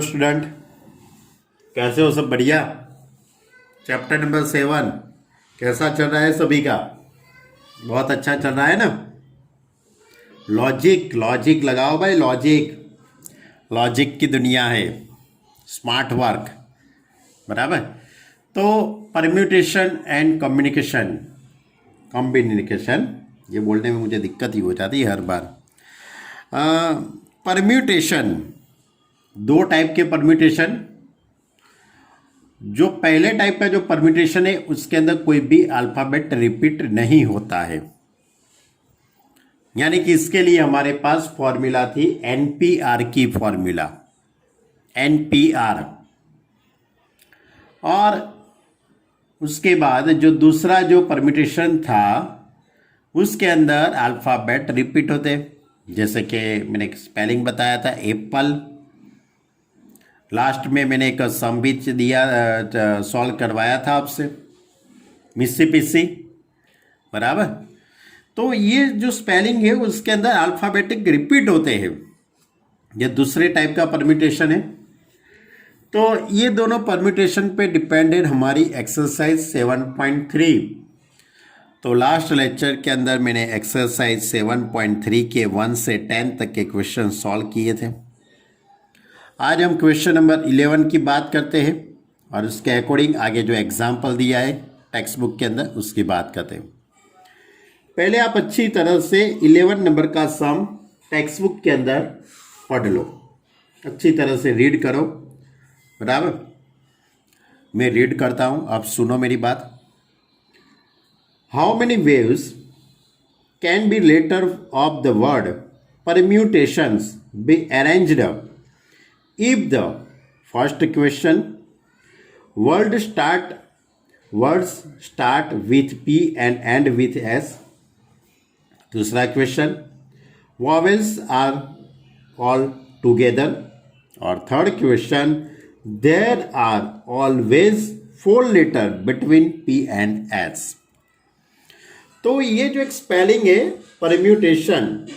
Student, कैसे हो? सब बढ़िया। चैप्टर नंबर 7 कैसा चल रहा है सभी का? बहुत अच्छा चल रहा है ना? लॉजिक लॉजिक लगाओ भाई, लॉजिक। लॉजिक की दुनिया है, स्मार्ट वर्क। बराबर। तो परम्यूटेशन एंड कम्युनिकेशन, कॉम्बिनेशन, ये बोलने में मुझे दिक्कत ही हो जाती है हर बार। परम्यूटेशन, दो टाइप के परम्यूटेशन। जो पहले टाइप का जो परम्यूटेशन है उसके अंदर कोई भी अल्फ़ाबेट रिपीट नहीं होता है, यानी कि इसके लिए हमारे पास फॉर्मूला थी एनपीआर की फॉर्मूला, एनपीआर। और उसके बाद जो दूसरा जो परम्यूटेशन था उसके अंदर अल्फ़ाबेट रिपीट होते, जैसे कि मैंने स्पेलिंग बताया था एप्पल। लास्ट में मैंने एक सम भी दिया, सॉल्व करवाया था आपसे, मिसिसिपी। बराबर। तो ये जो स्पेलिंग है उसके अंदर अल्फ़ाबेटिक रिपीट होते हैं, ये दूसरे टाइप का परम्यूटेशन है। तो ये दोनों परम्यूटेशन पे डिपेंडेड हमारी एक्सरसाइज 7.3। तो लास्ट लेक्चर के अंदर मैंने एक्सरसाइज 7.3 के 1 से 10 तक के क्वेश्चन सॉल्व किए थे। आज हम क्वेश्चन नंबर 11 की बात करते हैं और उसके अकॉर्डिंग आगे जो एग्जाम्पल दिया है टेक्स्ट बुक के अंदर उसकी बात करते हैं। पहले आप अच्छी तरह से 11 नंबर का सम टेक्स्ट बुक के अंदर पढ़ लो, अच्छी तरह से रीड करो। बराबर। मैं रीड करता हूं, आप सुनो मेरी बात। How many ways can be letter of the word permutations be arranged if the first question words start with P and end with S. दूसरा question vowels are all together. और third question there are always 4 letters between P and S. तो ये जो एक spelling है permutation,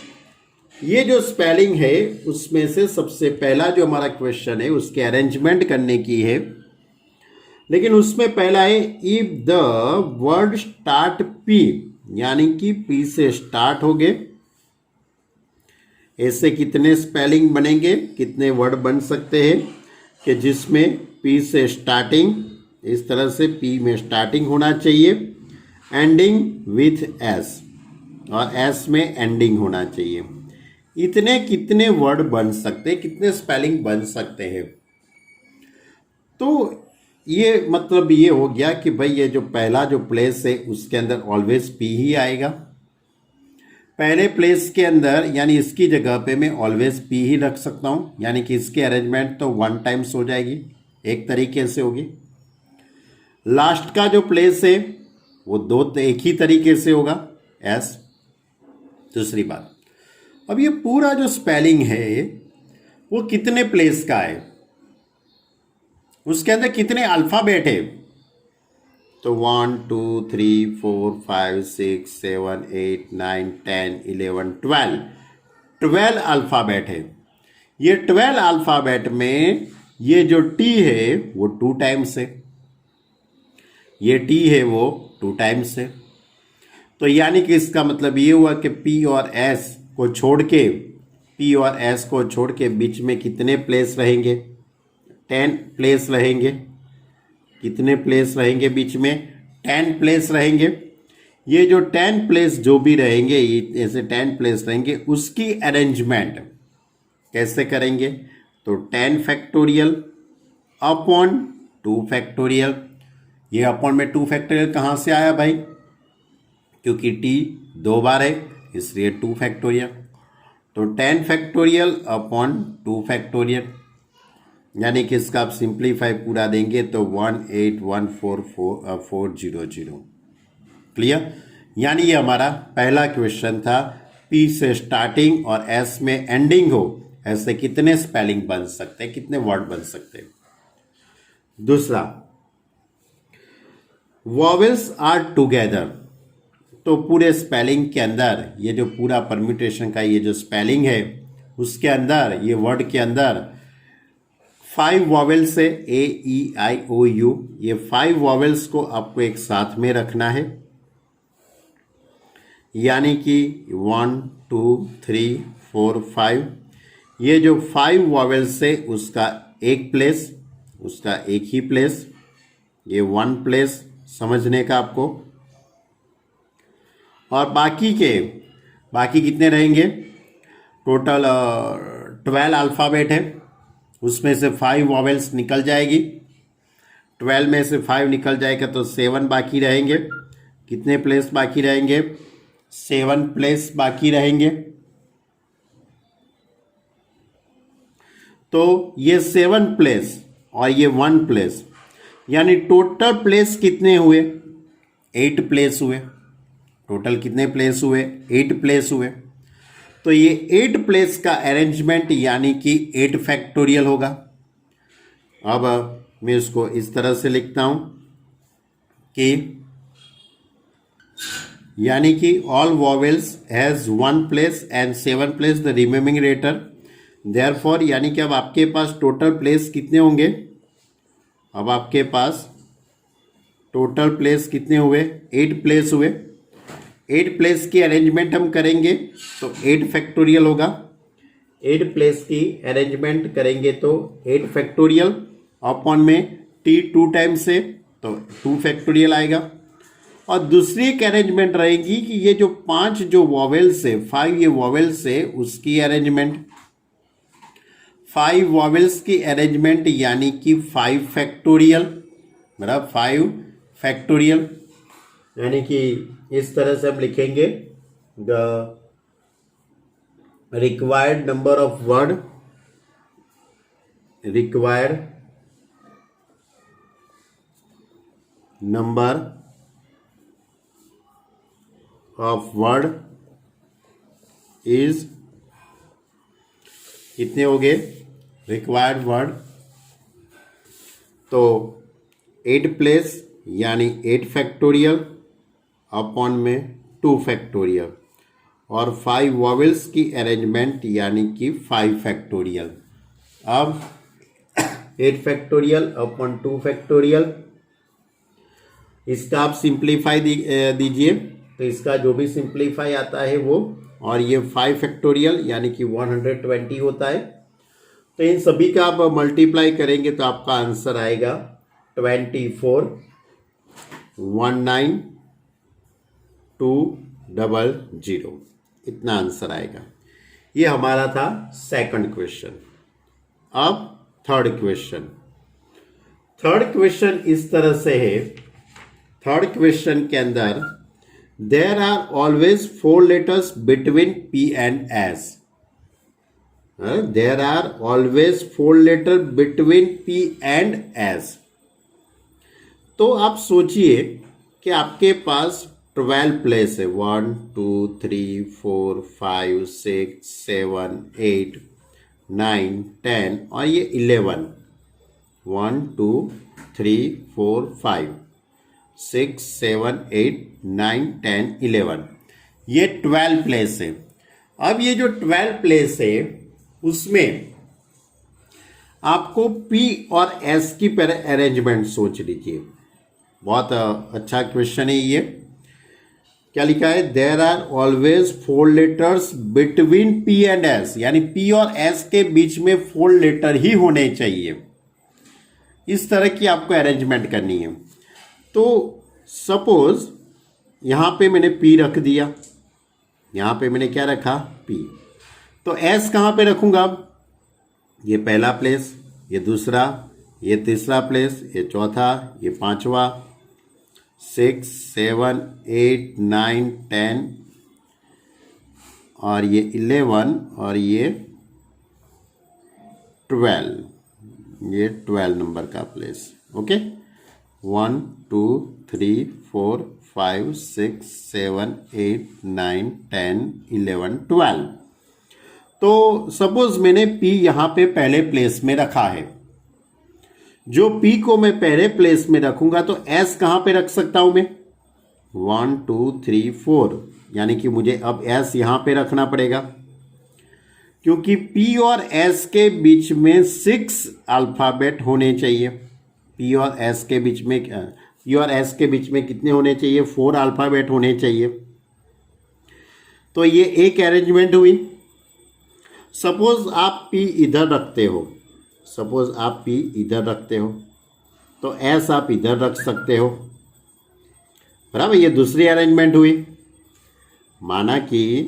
ये जो spelling है उसमें से सबसे पहला जो हमारा क्वेश्चन है उसके अरेंजमेंट करने की है, लेकिन उसमें पहला है if the word start P, यानी कि पी से स्टार्ट हो गए। ऐसे कितने स्पेलिंग बनेंगे, कितने वर्ड बन सकते हैं कि जिसमें पी से स्टार्टिंग, इस तरह से पी में स्टार्टिंग होना चाहिए, एंडिंग विथ एस और एस में एंडिंग होना चाहिए। इतने कितने वर्ड बन सकते हैं, कितने स्पेलिंग बन सकते हैं? तो ये मतलब ये हो गया कि भाई ये जो पहला जो प्लेस है उसके अंदर ऑलवेज पी ही आएगा। पहले प्लेस के अंदर यानी इसकी जगह पे मैं ऑलवेज पी ही रख सकता हूँ, यानी कि इसकी अरेंजमेंट तो 1 टाइम्स हो जाएगी, एक तरीके से होगी। लास्ट का जो प्लेस है वो एक ही तरीके से होगा, एस। दूसरी बात, अब ये पूरा जो स्पेलिंग है वो कितने प्लेस का है, उसके अंदर कितने अल्फ़ाबेट है? तो 1 2 3 4 5 6 7 8 9 10 11 12 अल्फ़ाबेट है। ये 12 अल्फ़ाबेट में ये जो टी है वो 2 टाइम्स है, ये टी है वो 2 टाइम्स है। तो यानी कि इसका मतलब ये हुआ कि पी और एस को छोड़ के, पी और एस को छोड़ के बीच में कितने प्लेस रहेंगे? 10 प्लेस रहेंगे। कितने प्लेस रहेंगे बीच में? 10 प्लेस रहेंगे। ये जो 10 प्लेस जो भी रहेंगे, ऐसे 10 प्लेस रहेंगे, उसकी अरेंजमेंट कैसे करेंगे? तो 10 फैक्टोरियल अपॉन 2 फैक्टोरियल। ये अपॉन में 2 फैक्टोरियल कहाँ से आया भाई? क्योंकि टी 2 बार है इसलिए 2 फैक्टोरियल। तो 10 फैक्टोरियल अपॉन 2 फैक्टोरियल, यानी कि इसका आप सिंप्लीफाई पूरा देंगे तो 1814400। क्लियर? यानी ये हमारा पहला क्वेश्चन था, पी से स्टार्टिंग और एस में एंडिंग हो, ऐसे कितने स्पेलिंग बन सकते हैं, कितने वर्ड बन सकते हैं? दूसरा, वॉवेल्स आर टुगेदर। तो पूरे स्पेलिंग के अंदर ये जो पूरा परम्यूटेशन का ये जो स्पेलिंग है उसके अंदर, ये वर्ड के अंदर 5 वॉवेल्स है AEIOU, ये 5 वॉवेल्स को आपको एक साथ में रखना है, यानी कि 1 2 3 4 5, ये जो 5 वॉवेल्स है उसका एक प्लेस, उसका एक ही प्लेस, ये 1 प्लेस समझने का आपको। और बाकी कितने रहेंगे, टोटल 12 अल्फ़ाबेट है, उसमें से 5 वॉवेल्स निकल जाएगी, 12 में से 5 निकल जाएगा तो 7 बाकी रहेंगे। कितने प्लेस बाकी रहेंगे, 7 प्लेस बाकी रहेंगे। तो ये 7 प्लेस और ये 1 प्लेस, यानी टोटल प्लेस कितने हुए, 8 प्लेस हुए। टोटल कितने प्लेस हुए, 8 प्लेस हुए। तो ये 8 प्लेस का अरेंजमेंट यानी कि 8 फैक्टोरियल होगा। अब मैं इसको इस तरह से लिखता हूं कि यानी कि all vowels has 1 place and 7 place the remaining letter, therefore यानी कि अब आपके पास टोटल प्लेस कितने होंगे, अब आपके पास टोटल प्लेस कितने हुए, 8 प्लेस हुए। 8 प्लेस की अरेंजमेंट हम करेंगे तो 8 फैक्टोरियल होगा। 8 प्लेस की अरेंजमेंट करेंगे तो 8 फैक्टोरियल अपॉन में t 2 टाइम्स से तो 2 फैक्टोरियल आएगा। और दूसरी एक अरेंजमेंट रहेगी कि ये जो 5 जो वॉवेल्स है, 5 ये वॉवेल्स है, उसकी अरेंजमेंट, 5 वॉवेल्स की अरेंजमेंट यानी कि 5 फैक्टोरियल, बराबर 5 फैक्टोरियल, यानी कि इस तरह से हम लिखेंगे the required number of word, required number of word is, कितने हो गए रिक्वायर्ड वर्ड, तो 8 प्लेस यानी 8 फैक्टोरियल अपॉन में 2 फैक्टोरियल, और 5 वॉवेल्स की अरेंजमेंट यानी कि 5 फैक्टोरियल। अब 8 फैक्टोरियल अपॉन 2 फैक्टोरियल, इसका आप सिंप्लीफाई दीजिए, तो इसका जो भी सिंप्लीफाई आता है वो, और ये 5 फैक्टोरियल यानी कि 120 होता है। तो इन सभी का आप मल्टीप्लाई करेंगे तो आपका आंसर आएगा 24,19,200, इतना आंसर आएगा। ये हमारा था सेकंड क्वेश्चन। अब थर्ड क्वेश्चन, थर्ड क्वेश्चन इस तरह से है। थर्ड क्वेश्चन के अंदर there are always 4 letters between P and S। There are always 4 letter between P and S। तो आप सोचिए कि आपके पास 12 प्लेस है, 1 2 3 4 5 6 7 8 9 10 और ये 11, 1 2 3 4 5 6 7 8 9 10 11, ये 12 प्लेस है। अब ये जो 12 प्लेस है उसमें आपको P और S की अरेंजमेंट सोच लीजिए। बहुत अच्छा क्वेश्चन है ये। क्या लिखा है, there are always 4 letters between P and S, यानी P और S के बीच में 4 लेटर ही होने चाहिए। इस तरह की आपको अरेंजमेंट करनी है। तो सपोज यहां पे मैंने P रख दिया, यहां पे मैंने क्या रखा, P। तो S कहां पे रखूंगा, अब ये पहला प्लेस, ये दूसरा, ये तीसरा प्लेस, ये चौथा, ये पांचवा, 6 7 8 9 10 और ये 11 और ये 12, ये 12 नंबर का प्लेस। ओके, 1 2 3 4 5 6 7 8 9 10 11 12। तो सपोज मैंने P यहां पे पहले प्लेस में रखा है। जो P को मैं पहले प्लेस में रखूंगा तो S कहां पे रख सकता हूं मैं, 1 2 3 4, यानी कि मुझे अब S यहां पे रखना पड़ेगा। क्योंकि पी और एस के बीच में 6 अल्फ़ाबेट होने चाहिए। पी और एस के बीच में कितने होने चाहिए? 4 अल्फ़ाबेट होने चाहिए। तो ये एक अरेंजमेंट हुई। सपोज आप पी इधर रखते हो, तो एस आप इधर रख सकते हो, बराबर। ये दूसरी अरेंजमेंट हुई। माना कि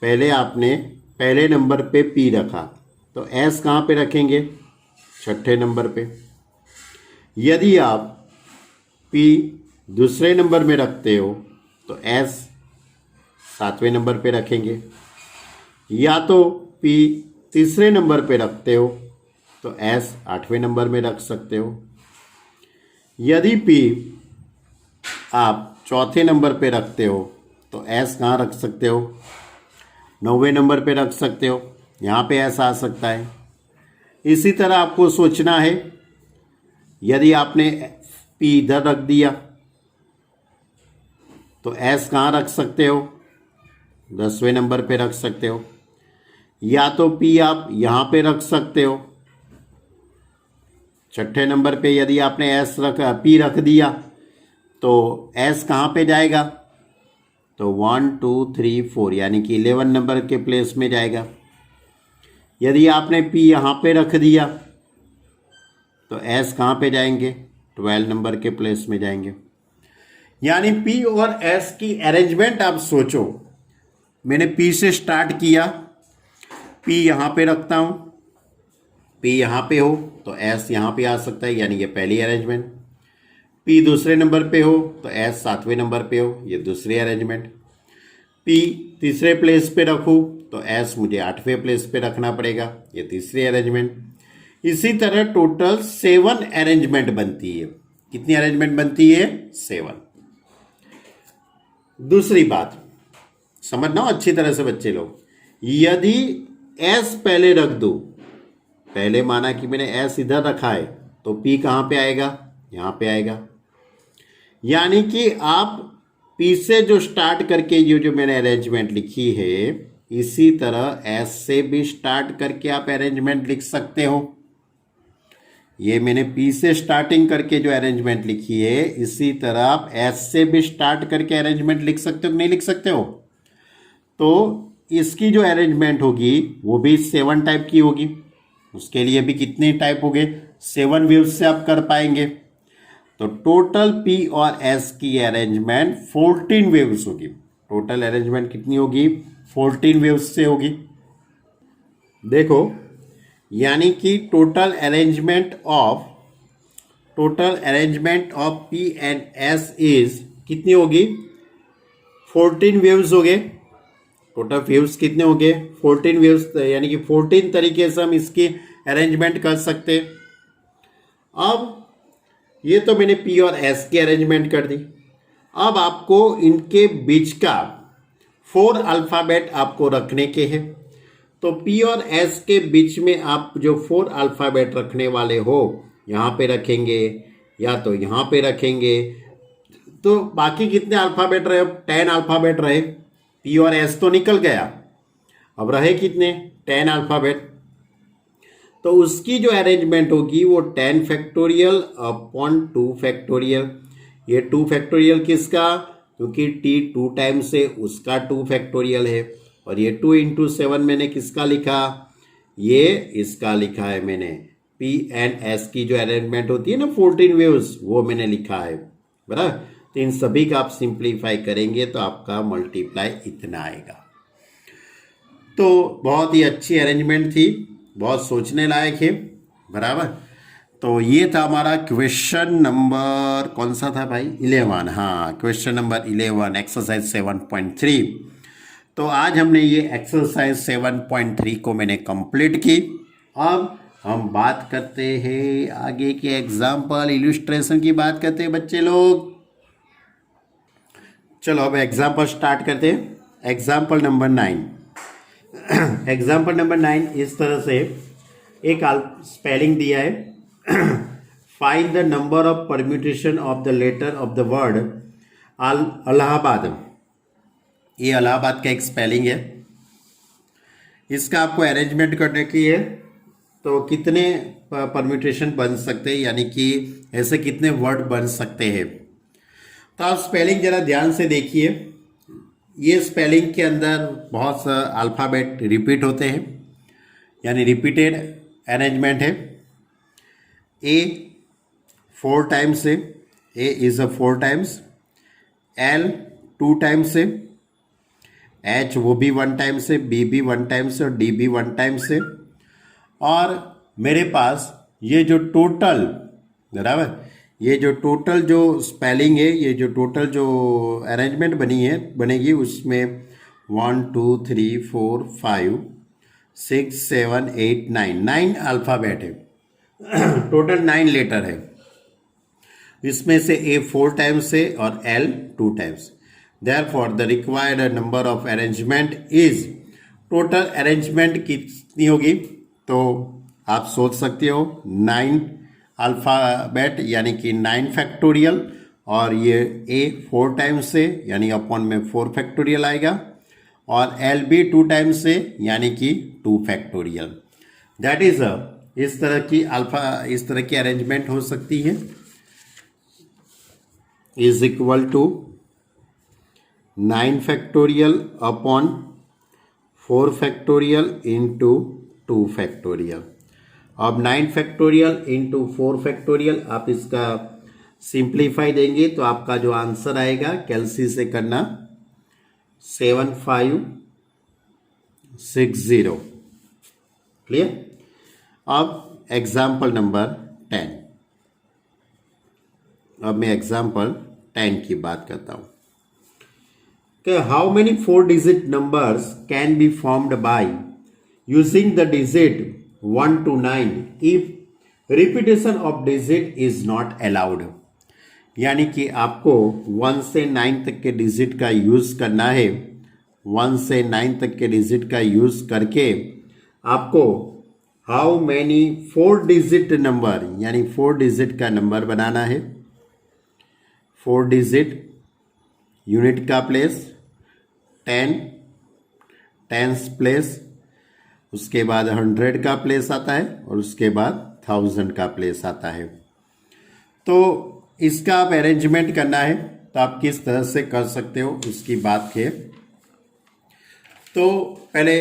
पहले आपने पहले नंबर पे पी रखा, तो एस कहाँ पे रखेंगे? छठे नंबर पे। यदि आप पी दूसरे नंबर में रखते हो तो एस 7वें नंबर पे रखेंगे, या तो पी तीसरे नंबर पे रखते हो तो एस 8वें नंबर में रख सकते हो। यदि पी आप चौथे नंबर पे रखते हो तो एस कहाँ रख सकते हो? 9वें नंबर पे रख सकते हो, यहाँ पे एस आ सकता है। इसी तरह आपको सोचना है, यदि आपने पी इधर रख दिया तो एस कहाँ रख सकते हो? 10वें नंबर पे रख सकते हो, या तो पी आप यहाँ पे रख सकते हो। छठे नंबर पे यदि आपने पी रख दिया तो एस कहाँ पे जाएगा? तो 1 2 3 4 यानी कि 11 नंबर के प्लेस में जाएगा। यदि आपने पी यहाँ पे रख दिया तो एस कहाँ पे जाएंगे? 12 नंबर के प्लेस में जाएंगे। यानी पी और एस की अरेंजमेंट आप सोचो। मैंने पी से स्टार्ट किया, पी यहाँ पे रखता हूँ, पी यहाँ पे हो तो एस यहाँ पे आ सकता है, यानी ये पहली अरेंजमेंट। पी दूसरे नंबर पे हो तो एस 7वें नंबर पे हो, ये दूसरी अरेंजमेंट। पी तीसरे प्लेस पे रखूँ तो एस मुझे 8वें प्लेस पे रखना पड़ेगा, ये तीसरी अरेंजमेंट। इसी तरह टोटल 7 अरेंजमेंट बनती है। कितनी अरेंजमेंट बनती है? 7। दूसरी बात समझना अच्छी तरह से बच्चे लोग, यदि एस पहले रख दो, पहले माना कि मैंने एस इधर रखा है तो पी कहाँ पे आएगा? यहाँ पे आएगा। यानी कि आप पी से जो स्टार्ट करके ये जो मैंने अरेंजमेंट लिखी है, इसी तरह एस से भी स्टार्ट करके आप अरेंजमेंट लिख सकते हो। ये मैंने पी से स्टार्टिंग करके जो अरेंजमेंट लिखी है, इसी तरह आप एस से भी स्टार्ट करके अरेंजमेंट लिख सकते हो कि नहीं लिख सकते हो? तो इसकी जो अरेंजमेंट होगी वो भी 7 टाइप की होगी। उसके लिए भी कितने टाइप हो गए? 7 वेव्स से आप कर पाएंगे। तो टोटल पी और एस की अरेंजमेंट 14 वेव्स होगी। टोटल अरेंजमेंट कितनी होगी? 14 वेव्स से होगी। देखो, यानी कि total arrangement of P and S is कितनी होगी? 14 वेव्स हो गए। टोटल वेव्स कितने हो गए? 14 वेव्स, यानी कि 14 तरीके से हम इसकी अरेंजमेंट कर सकते। अब ये तो मैंने पी और एस की अरेंजमेंट कर दी। अब आपको इनके बीच का 4 अल्फ़ाबेट आपको रखने के हैं। तो पी और एस के बीच में आप जो 4 अल्फ़ाबेट रखने वाले हो, यहाँ पे रखेंगे या तो यहाँ पे रखेंगे। तो बाकी कितने अल्फ़ाबेट रहे? 10 अल्फ़ाबेट रहे। पी और एस तो निकल गया, अब रहे कितने? 10 अल्फ़ाबेट। तो उसकी जो अरेंजमेंट होगी वो 10 फैक्टोरियल अपॉन 2 फैक्टोरियल। ये 2 फैक्टोरियल किसका? क्योंकि टी 2 टाइम्स है, उसका 2 फैक्टोरियल है। और ये 2 इंटू 7 मैंने किसका लिखा? ये इसका लिखा है मैंने। पी एंड एस की जो अरेंजमेंट होती है ना 14 वेव्स, वो मैंने लिखा है, बराबर। तो इन सभी का आप सिंप्लीफाई करेंगे तो आपका मल्टीप्लाई इतना आएगा। तो बहुत ही अच्छी अरेंजमेंट थी, बहुत सोचने लायक है, बराबर। तो ये था हमारा क्वेश्चन नंबर, कौन सा था भाई? 11। हाँ, क्वेश्चन नंबर 11, एक्सरसाइज 7.3। तो आज हमने ये एक्सरसाइज 7.3 को मैंने कंप्लीट की। अब हम बात करते हैं आगे के एग्जाम्पल, इल्यूस्ट्रेशन की बात करते हैं बच्चे लोग। चलो अब एग्जाम्पल स्टार्ट करते हैं। Example number 9। एग्जाम्पल नंबर 9 इस तरह से एक स्पेलिंग दिया है। Find the number of permutation of the letter of the word Allahabad. ये इलाहाबाद का एक स्पेलिंग है। इसका आपको अरेंजमेंट करने की है, तो कितने परम्यूटेशन बन सकते हैं, यानी कि ऐसे कितने वर्ड बन सकते हैं। तो आप स्पेलिंग जरा ध्यान से देखिए। ये स्पेलिंग के अंदर बहुत सा अल्फ़ाबेट रिपीट होते हैं, यानी रिपीटेड अरेंजमेंट है। ए 4 टाइम्स है, A is a 4 times, L 2 times है, एच वो भी 1 टाइम्स है, बी भी 1 टाइम्स है और डी भी 1 टाइम्स है। और मेरे पास ये जो टोटल, बराबर, ये जो टोटल जो स्पेलिंग है, ये जो टोटल जो अरेंजमेंट बनेगी उसमें 1 2 3 4 5 6 7 8 9 अल्फ़ाबेट है। टोटल 9 लेटर है। इसमें से ए 4 टाइम्स है और L 2 times. Therefore the required number of arrangement is, total arrangement कितनी होगी, तो आप सोच सकते हो 9 अल्फ़ाबेट यानी कि 9 फैक्टोरियल, और ये ए 4 टाइम्स से यानी अपॉन में 4 फैक्टोरियल आएगा, और एल भी 2 टाइम्स से यानी कि 2 फैक्टोरियल। दैट इज इस तरह की अरेंजमेंट हो सकती है। Is equal to 9 factorial upon 4 factorial into 2 factorial. अब 9 फैक्टोरियल इंटू 4 फैक्टोरियल आप इसका सिंप्लीफाई देंगे तो आपका जो आंसर आएगा, कैलसी से करना, 7560। क्लियर। अब एग्जाम्पल नंबर 10। अब मैं एग्जाम्पल 10 की बात करता हूं कि how many 4 digit numbers can be formed by using the digit 1 to 9 if repetition of digit is not allowed। यानी कि आपको 1 से 9 तक के डिजिट का यूज़ करना है। 1 से 9 तक के डिजिट का यूज़ करके आपको हाउ मैनी 4 डिजिट नंबर, यानी 4 डिजिट का नंबर बनाना है। 4 डिजिट यूनिट का प्लेस 10, टेंस प्लेस, उसके बाद 100 का प्लेस आता है और उसके बाद 1000 का प्लेस आता है। तो इसका आप अरेंजमेंट करना है तो आप किस तरह से कर सकते हो उसकी बात है। तो पहले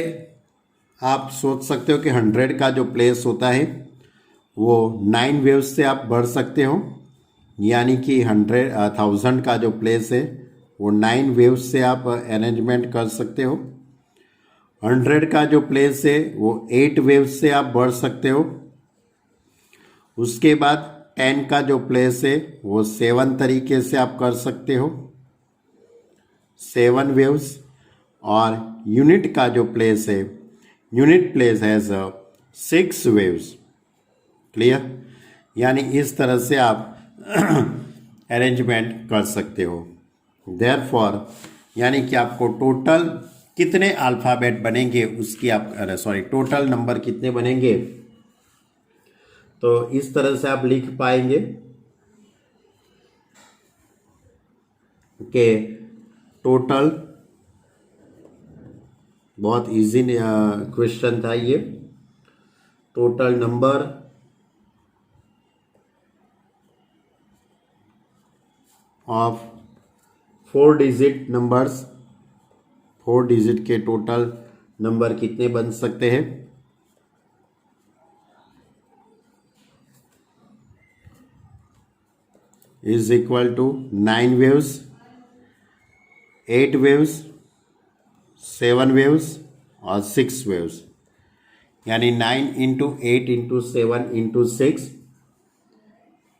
आप सोच सकते हो कि 100 का जो प्लेस होता है वो 9 वेव्स से आप बढ़ सकते हो, यानी कि 1000 का जो प्लेस है वो 9 वेव्स से आप अरेंजमेंट कर सकते हो। 100 का जो प्लेस है वो 8 वेव्स से आप बढ़ सकते हो। उसके बाद 10 का जो प्लेस है वो 7 तरीके से आप कर सकते हो, 7 वेव्स। और यूनिट का जो प्लेस है, unit place has 6 waves. Clear. यानी इस तरह से आप अरेंजमेंट कर सकते हो। देयरफॉर यानी कि आपको टोटल कितने अल्फ़ाबेट बनेंगे उसकी आप टोटल नंबर कितने बनेंगे, तो इस तरह से आप लिख पाएंगे कि टोटल, बहुत इजी क्वेश्चन था ये, total number of 4 digit numbers, 4 digit के टोटल नंबर कितने बन सकते हैं। Is equal to 9 ways, 8 ways, 7 ways और 6 वेव्स, यानी 9 इंटू 8 इंटू 7 इंटू 6,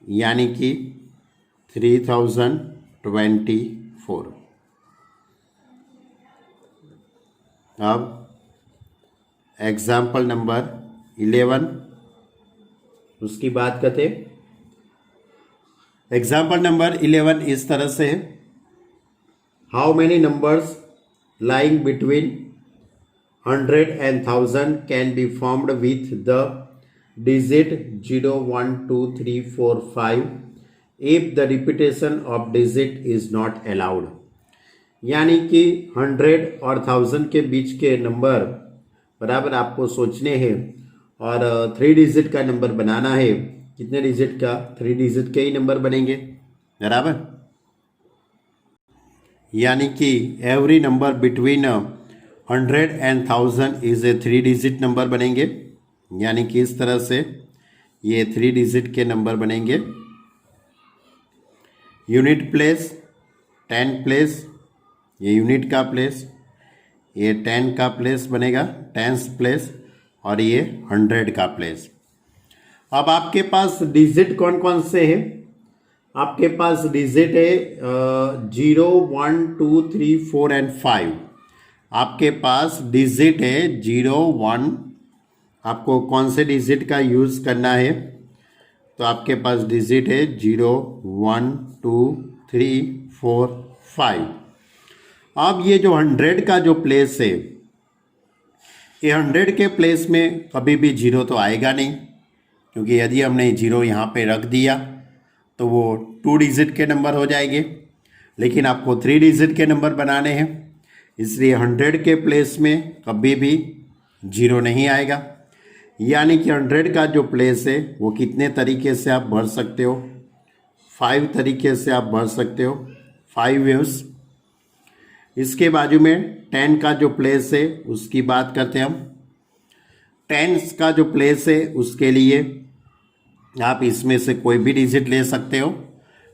यानी कि 3024। अब एग्जाम्पल नंबर 11 उसकी बात करते। एग्जाम्पल नंबर 11 इस तरह से है, how many numbers lying between 100 and 1000 can be formed with the digit 0 1 2 3 4 5 if the repetition of digit is not allowed. यानी कि 100 और 1000 के बीच के नंबर बराबर आपको सोचने हैं और 3 डिजिट का नंबर बनाना है। कितने डिजिट का? 3 डिजिट के ही नंबर बनेंगे, बराबर। यानी कि every number between 100 and 1000 is a 3 digit number बनेंगे। यानी कि इस तरह से ये 3 डिजिट के नंबर बनेंगे। यूनिट प्लेस 10 प्लेस, ये यूनिट का प्लेस, ये 10 का प्लेस बनेगा, टेंस प्लेस, और ये 100 का प्लेस। अब आपके पास डिजिट कौन कौन से हैं? आपके पास डिजिट है 0, 1, 2, 3, 4 एंड 5। आपके पास डिजिट है 0, 1। आपको कौन से डिजिट का यूज़ करना है? तो आपके पास डिजिट है 0, 1, 2, 3, 4, 5। अब ये जो 100 का जो प्लेस है, ये 100 के प्लेस में कभी भी 0 तो आएगा नहीं, क्योंकि यदि हमने 0 यहाँ पे रख दिया तो वो 2 डिजिट के नंबर हो जाएंगे। लेकिन आपको 3 डिजिट के नंबर बनाने हैं, इसलिए 100 के प्लेस में कभी भी 0 नहीं आएगा। यानी कि 100 का जो प्लेस है वो कितने तरीके से आप भर सकते हो? 5 तरीके से आप भर सकते हो, 5 वेव्स। इसके बाजू में 10 का जो प्लेस है उसकी बात करते हैं हम। 10 का जो प्लेस है उसके लिए आप इसमें से कोई भी डिजिट ले सकते हो,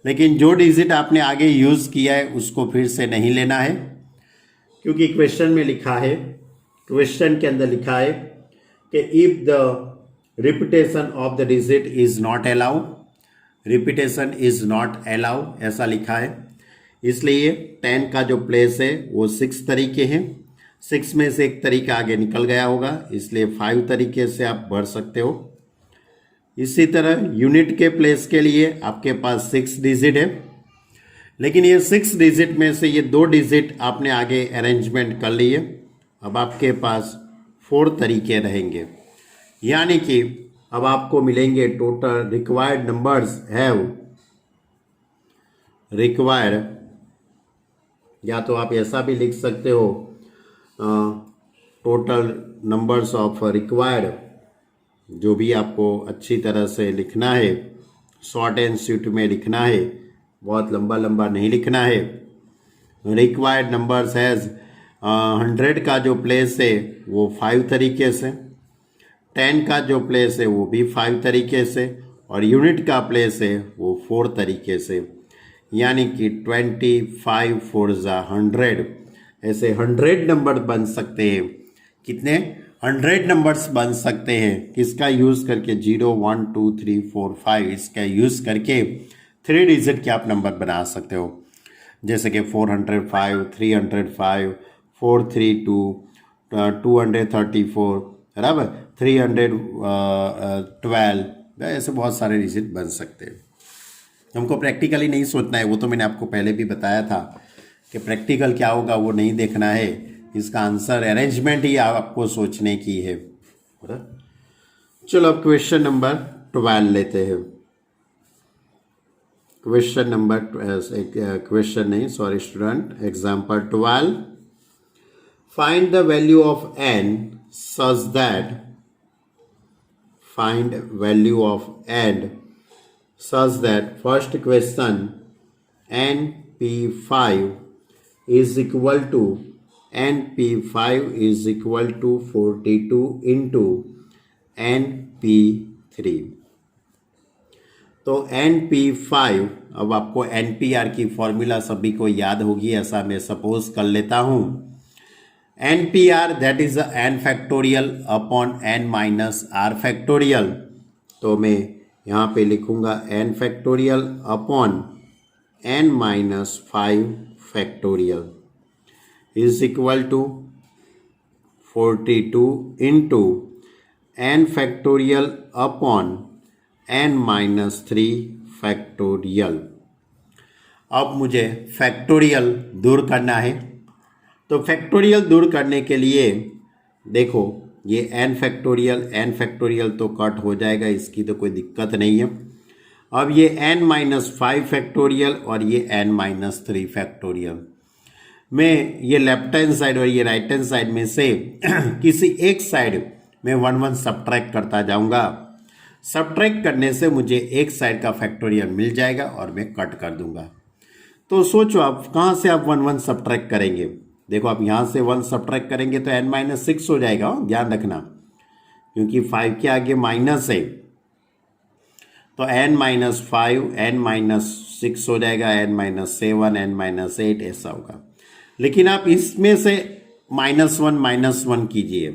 लेकिन जो डिजिट आपने आगे यूज़ किया है उसको फिर से नहीं लेना है, क्योंकि क्वेश्चन में लिखा है, क्वेश्चन के अंदर लिखा है कि if the repetition of the digit is not allow, repetition is not allow ऐसा लिखा है। इसलिए 10 का जो प्लेस है वो 6 तरीके हैं। 6 में से एक तरीका आगे निकल गया होगा, इसलिए 5 तरीके से आप भर सकते हो। इसी तरह यूनिट के प्लेस के लिए आपके पास 6 डिजिट है, लेकिन ये 6 डिजिट में से ये 2 डिजिट आपने आगे अरेंजमेंट कर लिए। अब आपके पास 4 तरीके रहेंगे। यानी कि अब आपको मिलेंगे total required numbers have required, या तो आप ऐसा भी लिख सकते हो टोटल नंबर्स ऑफ रिक्वायर्ड, जो भी आपको अच्छी तरह से लिखना है, शॉर्ट एंड स्वीट में लिखना है, बहुत लंबा लंबा नहीं लिखना है। रिक्वायर्ड नंबर्स हैज़ 100 का जो प्लेस है वो 5 तरीके से, 10 का जो प्लेस है वो भी 5 तरीके से, और यूनिट का प्लेस है वो 4 तरीके से। यानी कि 25 4 100, ऐसे 100 नंबर बन सकते हैं। कितने? 100 नंबर्स बन सकते हैं। किसका यूज़ करके? 0, 1, 2, 3, 4, 5 इसका यूज़ करके 3 डिजिट के आप नंबर बना सकते हो, जैसे कि 405, 305, 432, 234, बराबर, 312, ऐसे बहुत सारे डिजिट बन सकते हैं। हमको प्रैक्टिकली नहीं सोचना है, वो तो मैंने आपको पहले भी बताया था कि प्रैक्टिकल क्या होगा वो नहीं देखना है, इसका आंसर अरेंजमेंट ही आपको सोचने की है। चलो अब क्वेश्चन नंबर 12 लेते हैं। क्वेश्चन नंबर क्वेश्चन नहीं, sorry student, example 12। Find the value of n such that, find value of n such that first question np5 is equal to np5 is equal to 42 into np3। तो np5, अब आपको npr की formula सभी को याद होगी ऐसा मैं सपोज कर लेता हूँ। npr that is n factorial upon n minus r factorial. तो मैं यहाँ पे लिखूंगा n factorial upon n minus 5 factorial is equal to 42 into n factorial upon n minus 3 factorial. अब मुझे फैक्टोरियल दूर करना है, तो फैक्टोरियल दूर करने के लिए देखो ये n फैक्टोरियल तो कट हो जाएगा, इसकी तो कोई दिक्कत नहीं है। अब ये n माइनस 5 फैक्टोरियल और ये n माइनस 3 फैक्टोरियल, मैं ये लेफ्ट हैंड साइड और ये राइट हैंड साइड में से किसी एक साइड में 1 1 सब्ट्रैक्ट करता जाऊंगा। सब्ट्रैक्ट करने से मुझे एक साइड का फैक्टोरियल मिल जाएगा और मैं कट कर दूंगा। तो सोचो आप कहाँ से आप 1 1 सब्ट्रैक्ट करेंगे। देखो आप यहाँ से 1 सब्ट्रैक्ट करेंगे तो n-6 हो जाएगा, ध्यान रखना, क्योंकि 5 के आगे माइनस है तो n-5 n-6 हो जाएगा, n-7 n-8 ऐसा होगा। लेकिन आप इसमें से -1 कीजिए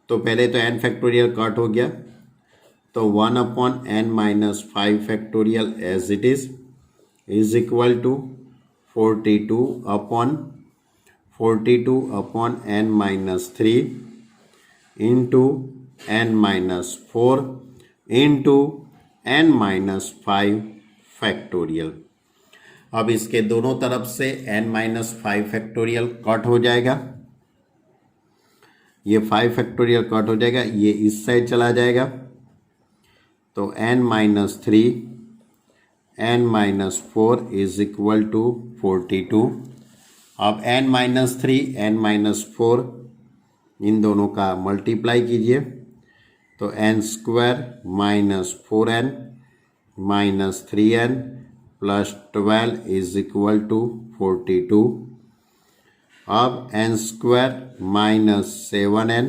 तो पहले तो n फैक्टोरियल कट हो गया, तो 1/n-5 factorial as it is equal to 42/n-3 into n-4 into n-5 factorial. अब इसके दोनों तरफ से n-5 फैक्टोरियल कट हो जाएगा, ये 5 फैक्टोरियल कट हो जाएगा, ये इस साइड चला जाएगा, तो n-3 n-4 is equal to 42। अब n-3 n-4 इन दोनों का मल्टीप्लाई कीजिए तो n² -4n -3n +12 is equal to 42। अब n² -7n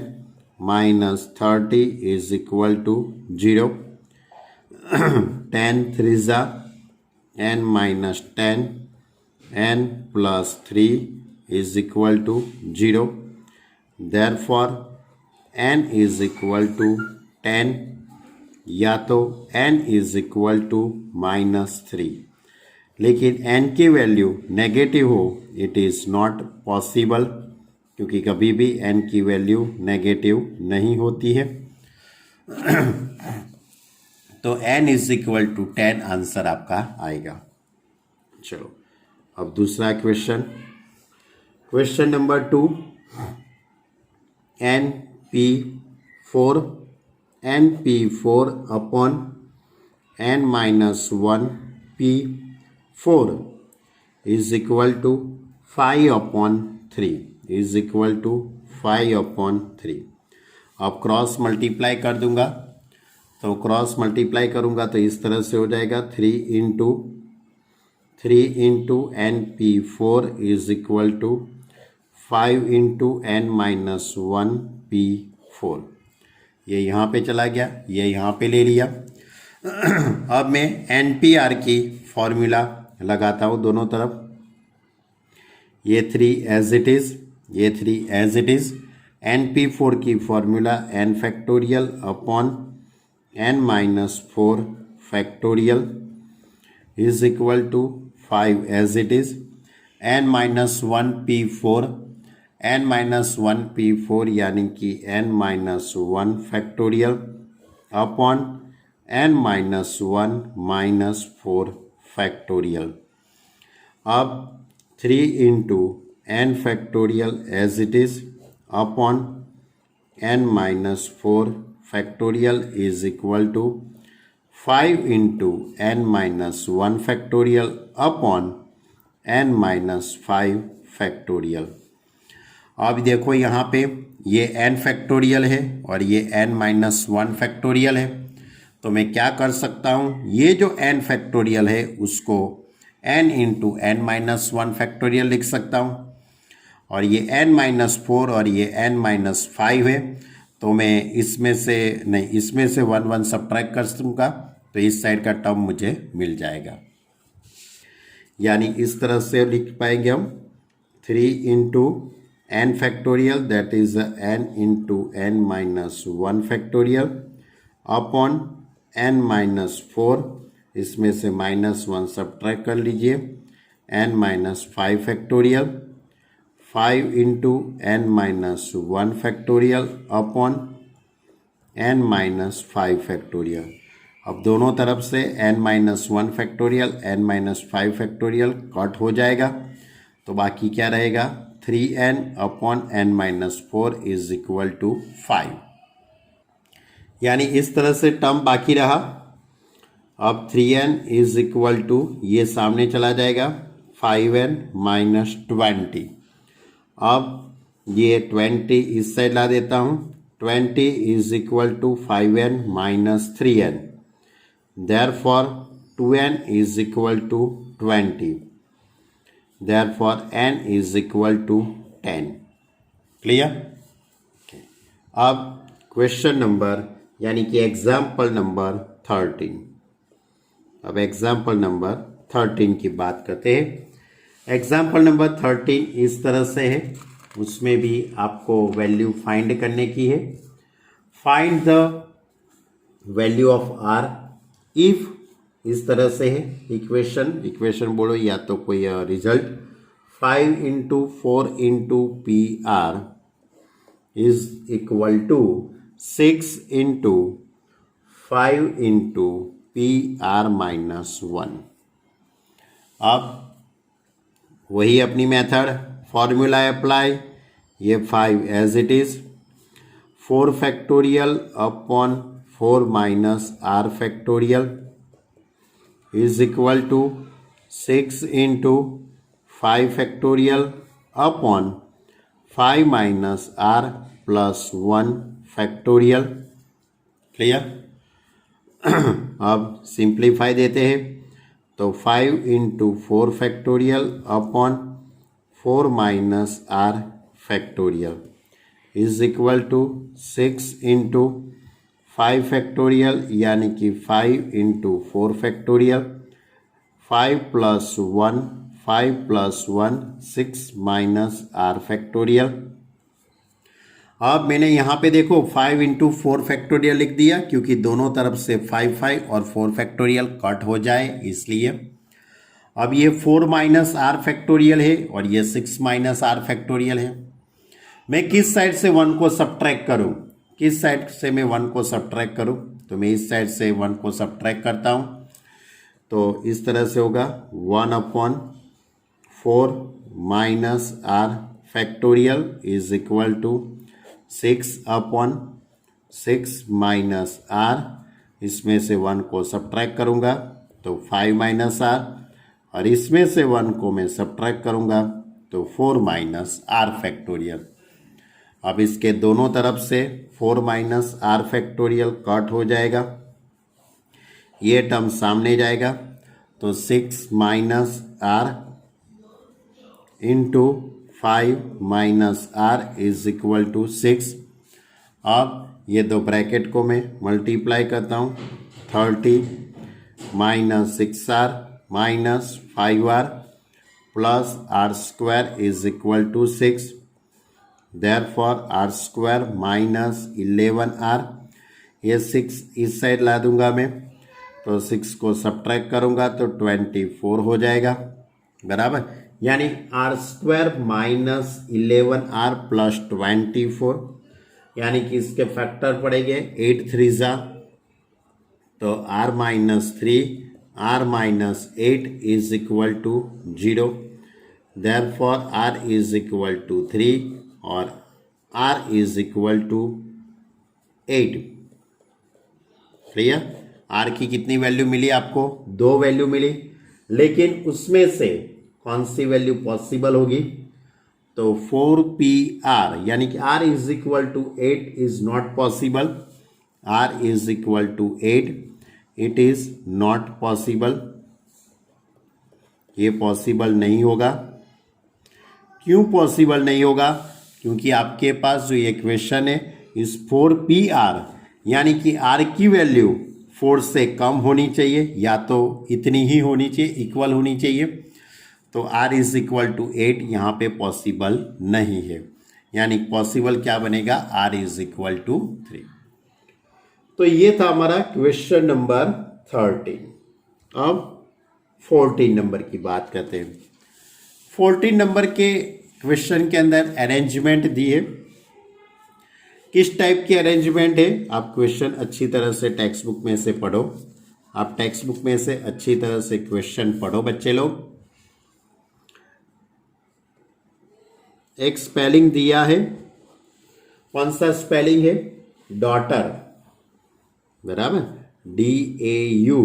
-30 is equal to 0। 10 3 n-10 n +3 is equal to 0. Therefore n is equal to 10 या तो n is equal to -3। लेकिन n की वैल्यू नेगेटिव हो, इट इज़ नॉट पॉसिबल, क्योंकि कभी भी n की वैल्यू नेगेटिव नहीं होती है। तो n is equal to 10 answer आपका आएगा। चलो अब दूसरा question number 2, np4 upon n-1 p4 is equal to 5/3 is equal to 5/3। अब क्रॉस मल्टीप्लाई कर दूंगा, तो क्रॉस मल्टीप्लाई करूंगा तो इस तरह से हो जाएगा 3 into np4 is equal to 5 into n-1 p4। ये यहाँ पे चला गया, ये यहाँ पे ले लिया। अब मैं NPR की फॉर्मूला लगाता हूँ दोनों तरफ। ये 3 एज इट इज़, ये 3 एज इट इज़। np4 की formula n factorial upon n-4 factorial is equal to 5 as it is. n-1 p4 यानी कि n-1 factorial upon n-1 -4 factorial. अब 3 into n factorial as it is upon n-4 factorial is equal to 5 into n-1 factorial upon n-5 factorial. अब देखो यहाँ पे ये n factorial है और ये n-1 फैक्टोरियल है, तो मैं क्या कर सकता हूँ, ये जो n फैक्टोरियल है उसको n इंटू n-1 फैक्टोरियल लिख सकता हूँ, और ये n-4 और ये n-5 है, तो मैं इसमें से 1 1 सब्ट्रैक्ट कर दूँगा तो इस साइड का टर्म मुझे मिल जाएगा। यानी इस तरह से लिख पाएंगे हम 3 into n factorial that is n into n-1 factorial upon n-4, इसमें से -1 सब्ट्रैक्ट कर लीजिए, n-5 factorial 5 into n-1 factorial upon n-5 factorial. अब दोनों तरफ से n-1 factorial n-5 factorial cut हो जाएगा, तो बाकी क्या रहेगा 3n upon n-4 is equal to 5। यानी इस तरह से टर्म बाकी रहा। अब 3n इज इक्वल टू, ये सामने चला जाएगा, 5n माइनस 20। अब ये 20 इस साइड ला देता हूँ। 20 is equal to 5n minus 3n, therefore 2n is equal to 20, therefore n is equal to 10। Clear? अब क्वेश्चन नंबर यानी कि एग्जाम्पल नंबर 13। अब एग्जाम्पल नंबर 13 की बात करते हैं। एग्जाम्पल नंबर 13 इस तरह से है, उसमें भी आपको वैल्यू फाइंड करने की है। Find the value of R if, इस तरह से है इक्वेशन बोलो या तो कोई result. 5 into 4 into P R is equal to 6 into 5 into P R minus 1। अब वही अपनी मेथड फॉर्मूला अप्लाई। ये 5 as it is, 4 factorial upon 4 minus R factorial is equal to 6 into 5 factorial upon 5 minus R plus 1 factorial. Clear? अब simplify देते हैं तो 5 into 4 factorial upon 4 minus R factorial is equal to 6 into 5 factorial यानी कि 5 into 4 factorial, 5 plus 1 5 plus 1 6 minus R factorial. अब मैंने यहाँ पे देखो 5 इंटू 4 फैक्टोरियल लिख दिया क्योंकि दोनों तरफ से 5 5 और 4 फैक्टोरियल कट हो जाए इसलिए। अब ये 4 माइनस आर फैक्टोरियल है और ये 6 माइनस आर फैक्टोरियल है। मैं किस साइड से 1 को सब्ट्रैक्ट करूं? किस साइड से मैं 1 को सब्ट्रैक्ट करूं? तो मैं इस साइड से 1 को सब्ट्रैक्ट करता हूं तो इस तरह से होगा 1 upon 4 minus R factorial is equal to 6 upon 6 minus R, इसमें से 1 को सब्ट्रैक्ट करूंगा तो 5 माइनस आर, और इसमें से 1 को मैं सब्ट्रैक्ट करूंगा तो 4 माइनस आर फैक्टोरियल। अब इसके दोनों तरफ से 4 माइनस आर फैक्टोरियल कट हो जाएगा, ये टर्म सामने जाएगा तो 6 minus R into 5 minus R is equal to 6। अब ये दो ब्रैकेट को मैं मल्टीप्लाई करता हूँ, 30 minus 6r minus 5r plus R square is equal to 6, therefore R square minus 11r। ये 6 इस साइड ला दूंगा मैं तो 6 को सब्ट्रैक्ट करूंगा तो 24 हो जाएगा, बराबर। यानी are square minus 11r plus 24, यानी कि इसके फैक्टर पड़ेंगे 8 3 जा तो r minus 3 r minus 8 is equal to 0, therefore r is equal to 3 और r is equal to 8। Clear? r की कितनी वैल्यू मिली आपको? 2 वैल्यू मिली, लेकिन उसमें से कौन सी वैल्यू पॉसिबल होगी? तो 4pr यानी कि r is equal to 8 is not possible, r is equal to 8 it is not possible, ये पॉसिबल नहीं होगा। क्यों पॉसिबल नहीं होगा? क्योंकि आपके पास जो इक्वेशन है इस 4pr यानी कि r की वैल्यू 4 से कम होनी चाहिए या तो इतनी ही होनी चाहिए, इक्वल होनी चाहिए, तो r इज इक्वल टू 8 यहाँ पे पॉसिबल नहीं है, यानी पॉसिबल क्या बनेगा? r is equal to 3। तो ये था हमारा क्वेश्चन नंबर 13। अब 14 नंबर की बात करते हैं। 14 नंबर के क्वेश्चन के अंदर अरेंजमेंट दी है। किस टाइप की अरेंजमेंट है? आप क्वेश्चन अच्छी तरह से टेक्स्ट बुक में से पढ़ो, आप टेक्स्ट बुक में से अच्छी तरह से क्वेश्चन पढ़ो बच्चे लोग। एक स्पेलिंग दिया है, कौन सा स्पेलिंग है? डॉटर, बराबर, DAUGHT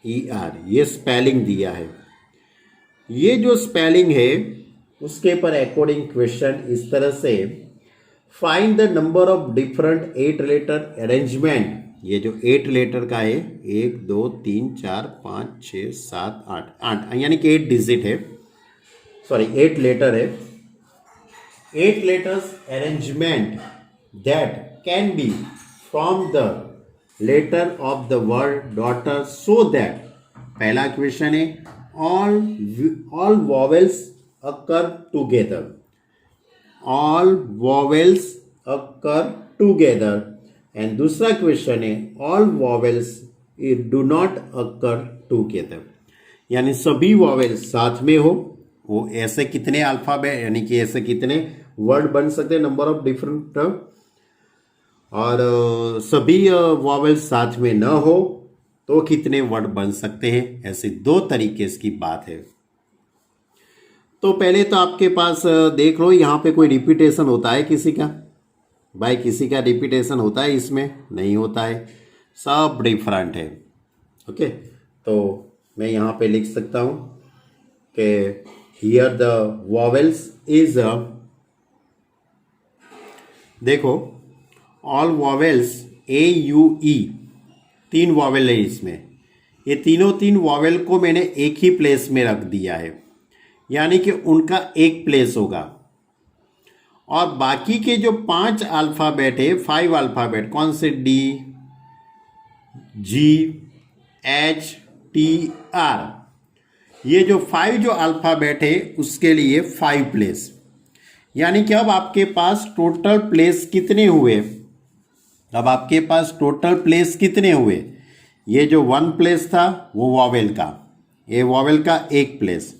ER, ये स्पेलिंग दिया है। ये जो स्पेलिंग है उसके पर अकॉर्डिंग क्वेश्चन इस तरह से, find the number of different 8 letter arrangement. ये जो 8 लेटर का है, 1 2 3 4 5 6 7 8 यानी कि 8 डिजिट है, सॉरी 8 लेटर है। 8 letters arrangement that can be from the letter of the word daughter so that, पहला क्वेश्चन है all vowels occur together, all vowels occur together, and दूसरा क्वेश्चन है all vowels do not occur together, यानी सभी vowels साथ में हो। वो ऐसे कितने अल्फाबेट यानी कि ऐसे कितने वर्ड बन सकते हैं, नंबर ऑफ डिफरेंट, और सभी वॉवेल्स साथ में न हो तो कितने वर्ड बन सकते हैं। ऐसे दो तरीके की बात है। तो पहले तो आपके पास देख लो, यहाँ पे कोई रिपीटेशन होता है किसी का? भाई किसी का रिपीटेशन होता है इसमें? नहीं होता है, सब डिफरेंट है। ओके, तो मैं यहाँ पे लिख सकता हूँ कि हियर द वॉवेल्स इज, देखो ऑल वॉवेल्स AUE, 3 वॉवेल है इसमें। ये तीन वॉवेल को मैंने एक ही प्लेस में रख दिया है, यानी कि उनका एक प्लेस होगा। और बाकी के जो 5 अल्फ़ाबेट है, 5 अल्फ़ाबेट कौन से? D, G, H, T, R, ये जो 5 जो अल्फ़ाबेट है उसके लिए 5 प्लेस, यानी कि अब आपके पास टोटल प्लेस कितने हुए? अब आपके पास टोटल प्लेस कितने हुए? ये जो 1 प्लेस था वो वॉवेल का, ये वॉवेल का एक प्लेस,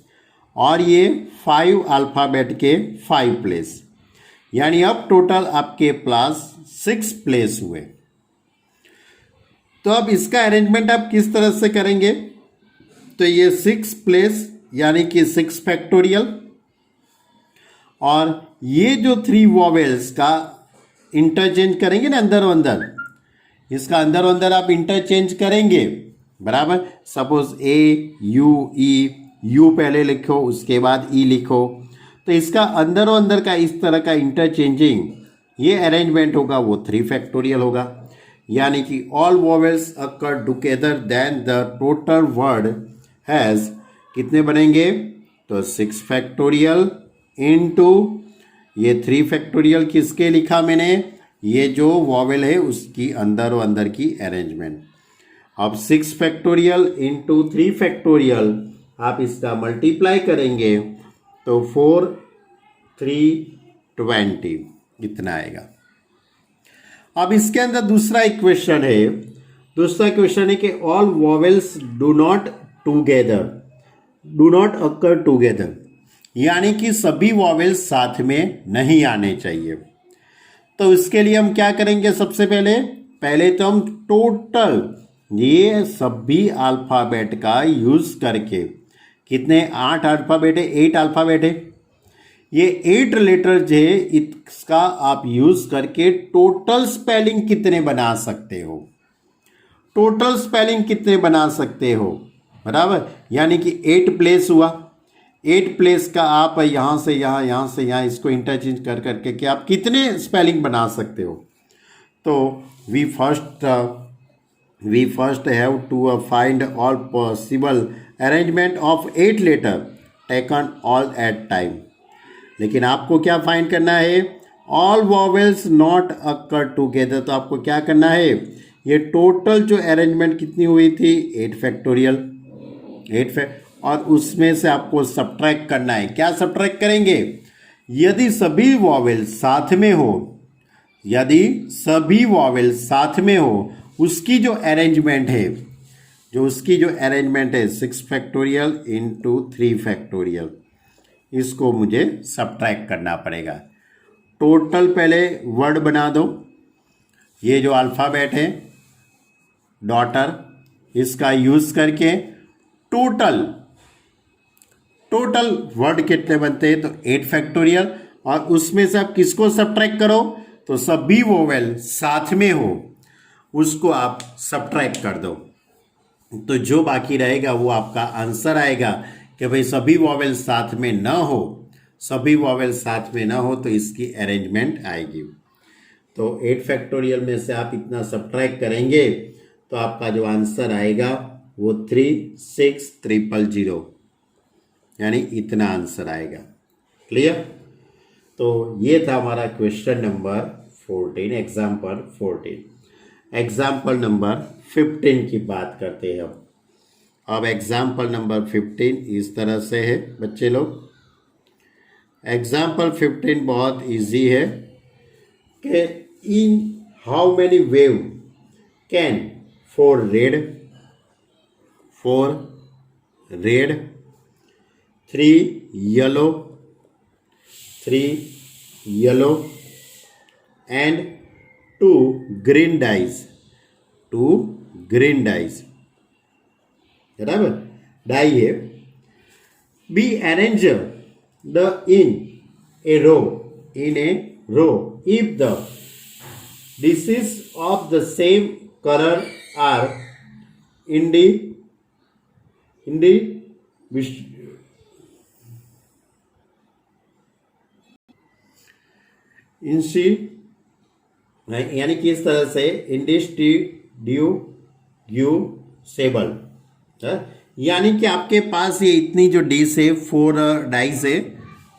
और ये 5 अल्फ़ाबेट के 5 प्लेस, यानी अब टोटल आपके पास 6 प्लेस हुए। तो अब इसका अरेंजमेंट आप किस तरह से करेंगे? तो ये 6 प्लेस यानी कि 6 फैक्टोरियल, और ये जो 3 वॉवेल्स का इंटरचेंज करेंगे ना अंदर अंदर, इसका अंदर अंदर आप इंटरचेंज करेंगे, बराबर। सपोज AUE, U पहले लिखो उसके बाद E लिखो, तो इसका अंदर अंदर का इस तरह का इंटरचेंजिंग ये अरेंजमेंट होगा, वो 3 फैक्टोरियल होगा। यानी कि all vowels occur together then the total word has, कितने बनेंगे? तो 6 फैक्टोरियल इनटू ये 3 फैक्टोरियल किसके लिखा मैंने? ये जो वॉवेल है उसकी अंदर और अंदर की अरेंजमेंट। अब 6 फैक्टोरियल इंटू 3 फैक्टोरियल आप इसका मल्टीप्लाई करेंगे तो 4 3 20 इतना आएगा। अब इसके अंदर दूसरा एक क्वेश्चन है, दूसरा क्वेश्चन है कि all vowels do not together, do not occur together, यानी कि सभी वॉवेल्स साथ में नहीं आने चाहिए। तो इसके लिए हम क्या करेंगे? सबसे पहले तो हम टोटल ये सभी अल्फ़ाबेट का यूज़ करके, कितने 8 अल्फ़ाबेट है, 8 अल्फ़ाबेट है, ये 8 लेटर्स है, इसका आप यूज़ करके टोटल स्पेलिंग कितने बना सकते हो? टोटल स्पेलिंग कितने बना सकते हो, बराबर। यानी कि 8 प्लेस हुआ, 8 प्लेस का आप यहाँ से यहाँ, यहाँ से यहाँ इसको इंटरचेंज कर करके कि आप कितने स्पेलिंग बना सकते हो। तो we first have to find all possible arrangement of 8 letter taken all at time. लेकिन आपको क्या फाइंड करना है? All vowels not occur together. तो आपको क्या करना है? ये टोटल जो अरेंजमेंट कितनी हुई थी? 8 फैक्टोरियल, और उसमें से आपको सब्ट्रैक्ट करना है। क्या सब्ट्रैक्ट करेंगे? यदि सभी वॉवेल साथ में हो, यदि सभी वॉवेल साथ में हो, उसकी जो अरेंजमेंट है, जो उसकी जो अरेंजमेंट है 6 फैक्टोरियल इंटू 3 फैक्टोरियल, इसको मुझे सब्ट्रैक्ट करना पड़ेगा। टोटल पहले वर्ड बना दो, ये जो अल्फ़ाबेट है डॉटर, इसका यूज़ करके टोटल वर्ड कितने बनते हैं? तो 8 फैक्टोरियल, और उसमें से आप किसको सब्ट्रैक्ट करो? तो सभी वोवेल साथ में हो उसको आप सब्ट्रैक्ट कर दो। तो जो बाकी रहेगा वो आपका आंसर आएगा कि भाई सभी वॉवेल साथ में ना हो, सभी वॉवेल साथ में ना हो तो इसकी अरेंजमेंट आएगी। तो 8 फैक्टोरियल में से आप इतना सब्ट्रैक्ट करेंगे तो आपका जो आंसर आएगा वो 36000, यानी इतना आंसर आएगा। क्लियर? तो ये था हमारा question number 14, example 14। Example number 15 की बात करते हैं अब एग्जाम्पल नंबर 15 इस तरह से है बच्चे लोग। एग्जाम्पल 15 बहुत इजी है कि in how many ways can four red 3 yellow and 2 green dyes, बराबर डाई है, be arranged in a row if the dishes of the same color are यानी कि इस तरह से इंडिस्ट्रीड्यूसेबल, यानी कि आपके पास ये इतनी जो डिश है 4 डाइस है,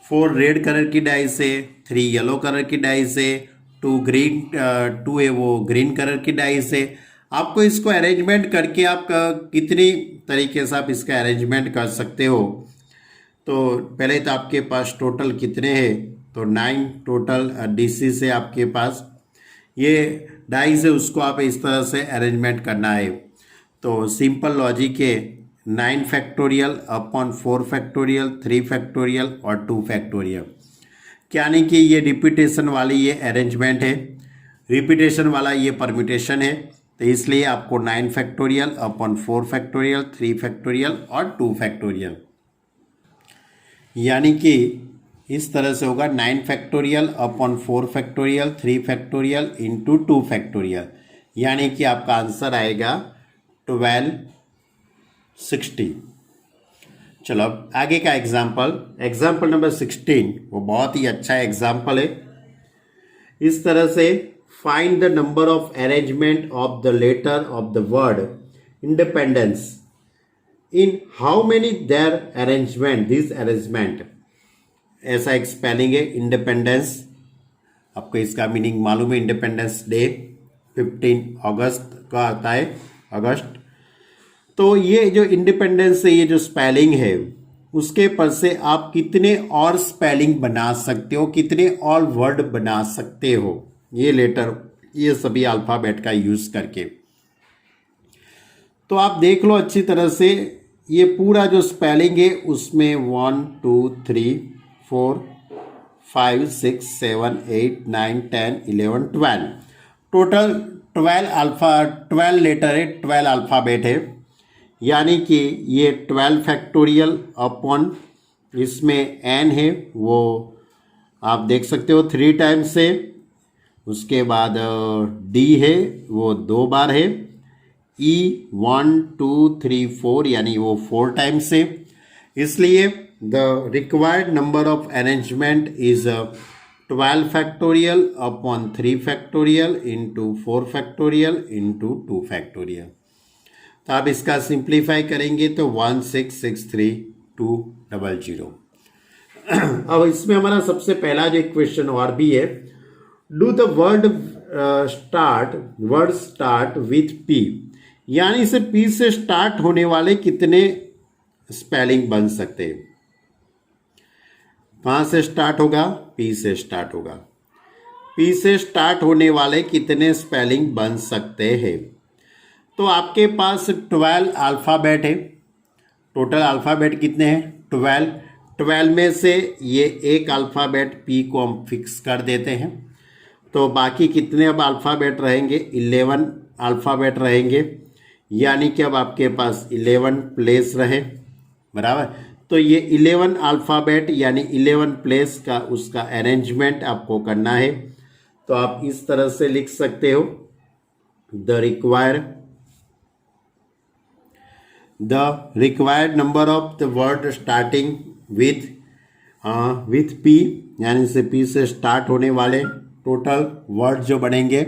4 रेड कलर की डाइस है, 3 येलो कलर की डाइस है, 2 है वो ग्रीन कलर की डाइस है। आपको इसको अरेंजमेंट करके आप कितनी तरीके से आप इसका अरेंजमेंट कर सकते हो। तो पहले तो आपके पास टोटल कितने हैं, तो 9 टोटल डिशेस है आपके पास। ये डाइस है उसको आप इस तरह से अरेंजमेंट करना है। तो सिंपल लॉजिक है 9 फैक्टोरियल अपॉन 4 फैक्टोरियल, 3 फैक्टोरियल और 2 फैक्टोरियल, यानी कि ये रिपीटेशन वाली ये अरेंजमेंट है, रिपीटेशन वाला ये परम्यूटेशन है। तो इसलिए आपको 9 फैक्टोरियल अपॉन 4 फैक्टोरियल, 3 फैक्टोरियल और 2 फैक्टोरियल, यानी कि इस तरह से होगा 9 factorial upon 4 factorial, 3 factorial into 2 factorial, यानी कि आपका आंसर आएगा 1260। चलो अब आगे का एग्जाम्पल नंबर 16, वो बहुत ही अच्छा एग्जाम्पल है। इस तरह से find the number of arrangement of the letter of the word independence in how many there arrangement, this arrangement, ऐसा एक स्पेलिंग है इंडिपेंडेंस। आपको इसका मीनिंग मालूम है, इंडिपेंडेंस डे 15 अगस्त का आता है, अगस्त। तो ये जो इंडिपेंडेंस है, ये जो स्पेलिंग है उसके पर से आप कितने और स्पेलिंग बना सकते हो, कितने और वर्ड बना सकते हो, ये लेटर, ये सभी अल्फ़ाबेट का यूज करके। तो आप देख लो अच्छी तरह से, ये पूरा जो स्पेलिंग है उसमें 1 2 3 4 5 6 7 8 9 10 11 12 टोटल 12 लेटर है, 12 अल्फ़ाबेट है, यानी कि ये 12 फैक्टोरियल अपॉन इसमें n है वो आप देख सकते हो 3 टाइम्स है, उसके बाद d है वो 2 बार है, e 1 2 3 4 यानी वो 4 टाइम्स है। इसलिए the required number of arrangement is 12 factorial upon 3 factorial into 4 factorial into 2 factorial. तो आप इसका सिंप्लीफाई करेंगे तो 1663200। अब इसमें हमारा सबसे पहला जो क्वेश्चन और भी है, do the word start with P, यानी से पी से स्टार्ट होने वाले कितने स्पेलिंग बन सकते हैं। कहाँ से स्टार्ट होगा, पी से स्टार्ट होगा। पी से स्टार्ट होने वाले कितने स्पेलिंग बन सकते हैं। तो आपके पास 12 अल्फ़ाबेट है, टोटल अल्फ़ाबेट कितने हैं 12 में से ये एक अल्फ़ाबेट पी को हम फिक्स कर देते हैं, तो बाकी कितने अब अल्फ़ाबेट रहेंगे 11 अल्फ़ाबेट रहेंगे, यानी कि अब आपके पास 11 प्लेस रहे, बराबर। तो ये 11 अल्फ़ाबेट यानी 11 प्लेस का उसका अरेंजमेंट आपको करना है। तो आप इस तरह से लिख सकते हो, the require the required number of the word starting with P, यानी से P से स्टार्ट होने वाले टोटल वर्ड जो बनेंगे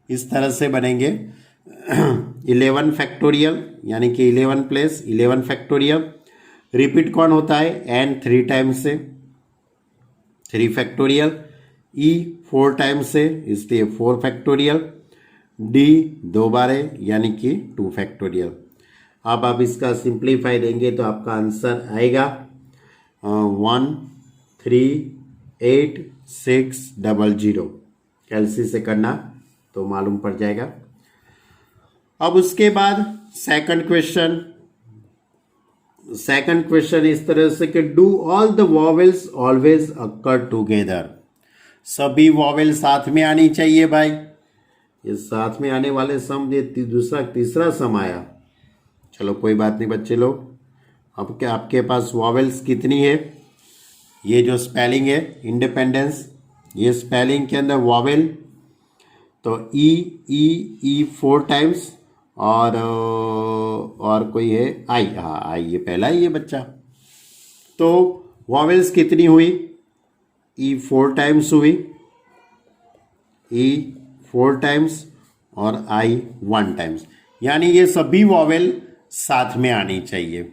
इस तरह से बनेंगे 11 फैक्टोरियल, यानी कि 11 प्लेस 11 फैक्टोरियल। रिपीट कौन होता है? एन 3 टाइम्स से 3 फैक्टोरियल, ई 4 टाइम्स से इसलिए 4 फैक्टोरियल, डी 2 बार है यानी कि 2 फैक्टोरियल। अब आप इसका सिंप्लीफाई देंगे तो आपका आंसर आएगा 138,600। कैलसी से करना तो मालूम पड़ जाएगा। अब उसके बाद सेकंड क्वेश्चन इस तरह से कि do all the vowels always occur together. सभी वॉवेल साथ में आनी चाहिए भाई। ये साथ में आने वाले सम, ये तीसरा सम आया। चलो कोई बात नहीं बच्चे लोग। अब क्या आपके पास वॉवेल्स कितनी है? ये जो स्पेलिंग है इंडिपेंडेंस, ये स्पेलिंग के अंदर वॉवेल तो ई 4 टाइम्स और कोई है आई। हाँ आई, ये पहला ही है बच्चा। तो वॉवेल्स कितनी हुई? ई 4 टाइम्स हुई, ई 4 टाइम्स और आई 1 टाइम्स, यानी ये सभी वॉवेल साथ में आनी चाहिए।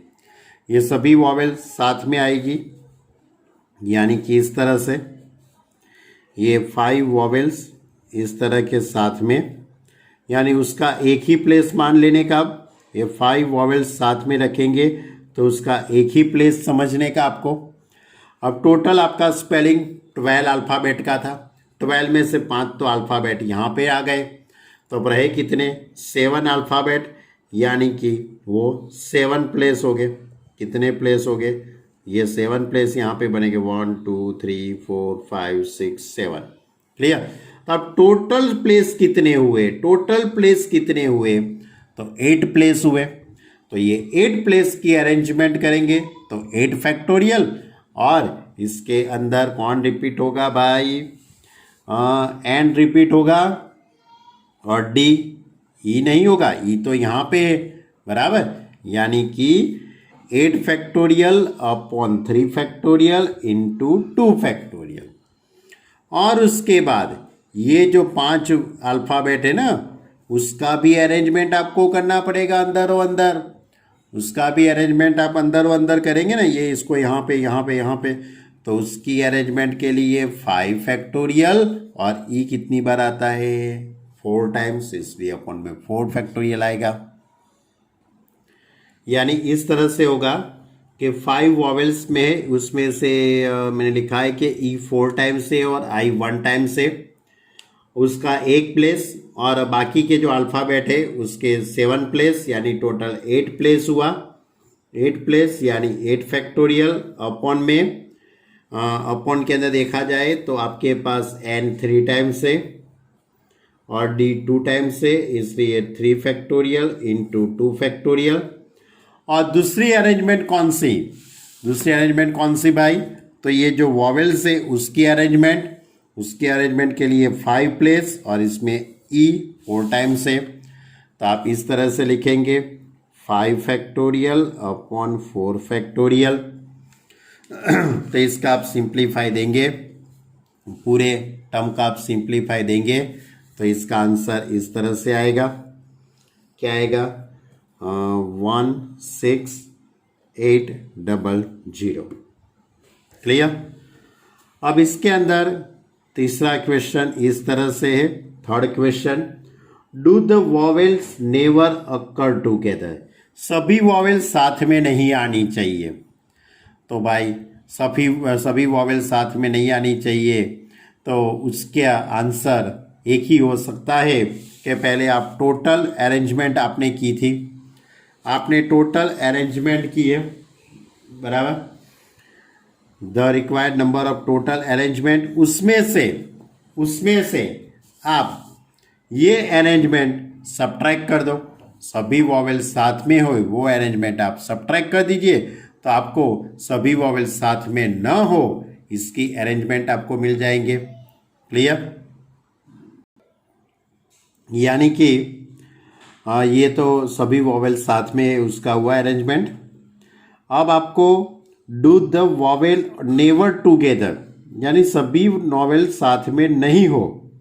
ये सभी वॉवेल साथ में आएगी, यानी कि इस तरह से ये 5 वॉवेल्स इस तरह के साथ में, यानी उसका एक ही प्लेस मान लेने का। ये 5 वॉवेल्स साथ में रखेंगे तो उसका एक ही प्लेस समझने का आपको। अब टोटल आपका स्पेलिंग 12 अल्फ़ाबेट का था। 12 में से 5 तो अल्फ़ाबेट यहाँ पे आ गए, तो अब रहे कितने? 7 अल्फ़ाबेट, यानी कि वो 7 प्लेस हो गए। कितने प्लेस हो गए? ये 7 प्लेस यहाँ पे बनेंगे 1 2 3 4 5 6 7। क्लियर? तो अब टोटल प्लेस कितने हुए? तो 8 प्लेस हुए। तो ये 8 प्लेस की अरेंजमेंट करेंगे तो 8 फैक्टोरियल, और इसके अंदर कौन रिपीट होगा भाई? एन रिपीट होगा और डी, ई नहीं होगा। ई तो यहाँ पे है बराबर, यानी कि 8 factorial upon 3 factorial into 2 factorial. और उसके बाद ये जो 5 अल्फ़ाबेट है ना, उसका भी अरेंजमेंट आपको करना पड़ेगा अंदर और अंदर। उसका भी अरेंजमेंट आप अंदर और अंदर करेंगे ना, ये इसको यहाँ पे यहाँ पे यहाँ पे, तो उसकी अरेंजमेंट के लिए 5 फैक्टोरियल, और ई कितनी बार आता है? 4 टाइम्स, इसलिए अपन में 4 फैक्टोरियल आएगा। यानी इस तरह से होगा कि 5 वॉवेल्स में उसमें से मैंने लिखा है कि ई 4 टाइम्स से और आई 1 टाइम से, उसका एक प्लेस, और बाकी के जो अल्फ़ाबेट है उसके 7 प्लेस, यानी टोटल 8 प्लेस हुआ। 8 प्लेस यानी 8 फैक्टोरियल अपॉन में, अपॉन के अंदर देखा जाए तो आपके पास एन 3 टाइम्स है और डी 2 टाइम्स है, इसलिए 3 फैक्टोरियल इंटू 2 फैक्टोरियल। और दूसरी अरेंजमेंट कौन सी भाई? तो ये जो वॉवेल्स है उसकी अरेंजमेंट के लिए 5 प्लेस, और इसमें ई 4 टाइम्स है। तो आप इस तरह से लिखेंगे 5 फैक्टोरियल अपॉन 4 फैक्टोरियल। तो इसका आप सिंप्लीफाई देंगे, पूरे टर्म का आप सिंप्लीफाई देंगे तो इसका आंसर इस तरह से आएगा। क्या आएगा? 16800। क्लियर? अब इसके अंदर तीसरा क्वेश्चन इस तरह से है। Third question, do the vowels never occur together. सभी वॉवेल्स साथ में नहीं आनी चाहिए। तो भाई सभी वॉवेल्स साथ में नहीं आनी चाहिए, तो उसका आंसर एक ही हो सकता है कि पहले आप टोटल अरेंजमेंट आपने की थी, आपने टोटल अरेंजमेंट की है बराबर, the required number of total arrangement, उसमें से आप ये अरेंजमेंट सब्ट्रैक्ट कर दो। सभी वॉवेल साथ में हो वो अरेंजमेंट आप सब्ट्रैक्ट कर दीजिए, तो आपको सभी वॉवेल साथ में न हो इसकी अरेंजमेंट आपको मिल जाएंगे। क्लियर? यानी कि ये तो सभी वॉवेल साथ में उसका हुआ अरेंजमेंट। अब आपको do the vowel never together, यानी सभी नॉवेल साथ में नहीं हो,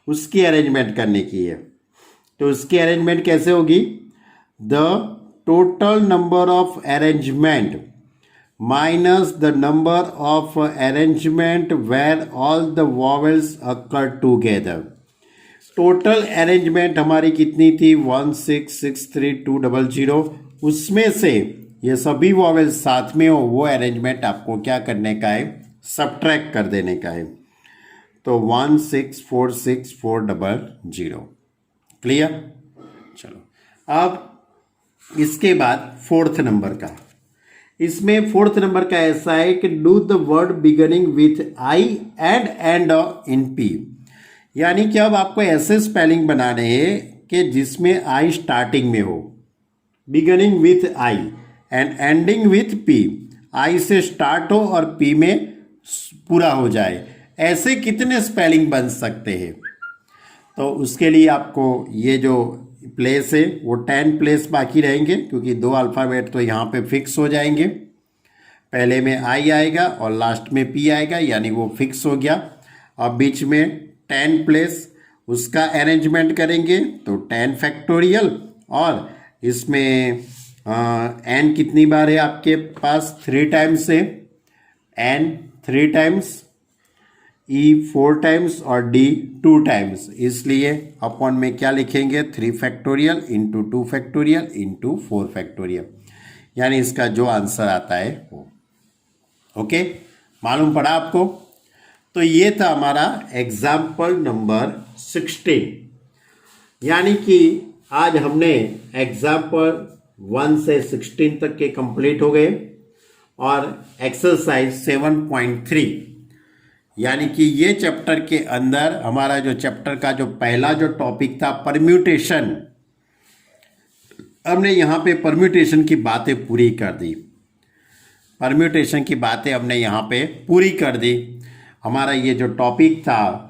उसकी अरेंजमेंट करने की है। तो उसकी अरेंजमेंट कैसे होगी? The total number of arrangement minus the number of arrangement where all the vowels occur together. Total arrangement हमारी कितनी थी? 1663200। उसमें से ये सभी वॉवेल साथ में हो, वो अरेंजमेंट आपको क्या करने का है? सबट्रैक्ट कर देने का है। तो 1646400। क्लियर? चलो, अब इसके बाद फोर्थ नंबर का, इसमें फोर्थ नंबर का ऐसा है कि do the word beginning with I and and in P, यानी कि अब आपको ऐसे स्पेलिंग बनाने हैं कि जिसमें आई स्टार्टिंग में हो, beginning with I and ending with P, I से स्टार्ट हो और पी में पूरा हो जाए। ऐसे कितने स्पेलिंग बन सकते हैं? तो उसके लिए आपको ये जो प्लेस है वो 10 प्लेस बाकी रहेंगे, क्योंकि 2 अल्फ़ाबेट तो यहाँ पे फिक्स हो जाएंगे। पहले में आई आएगा और लास्ट में पी आएगा, यानी वो फिक्स हो गया। अब बीच में 10 प्लेस, उसका अरेंजमेंट करेंगे तो 10 फैक्टोरियल, और इसमें एन कितनी बार है आपके पास? 3 टाइम्स है, एन 3 टाइम्स, ई 4 टाइम्स और डी 2 टाइम्स। इसलिए अपॉन में क्या लिखेंगे? 3 factorial into 2 factorial into 4 factorial, यानी इसका जो आंसर आता है वो। ओके, मालूम पड़ा आपको? तो ये था हमारा एग्जाम्पल नंबर 16, यानी कि आज हमने एग्जाम्पल 1 से 16 तक के कंप्लीट हो गए, और एक्सरसाइज 7.3, यानी कि ये चैप्टर के अंदर हमारा जो चैप्टर का जो पहला जो टॉपिक था परम्यूटेशन, हमने यहाँ पे परम्यूटेशन की बातें पूरी कर दी। परम्यूटेशन की बातें हमने यहाँ पे पूरी कर दी। हमारा ये जो टॉपिक था,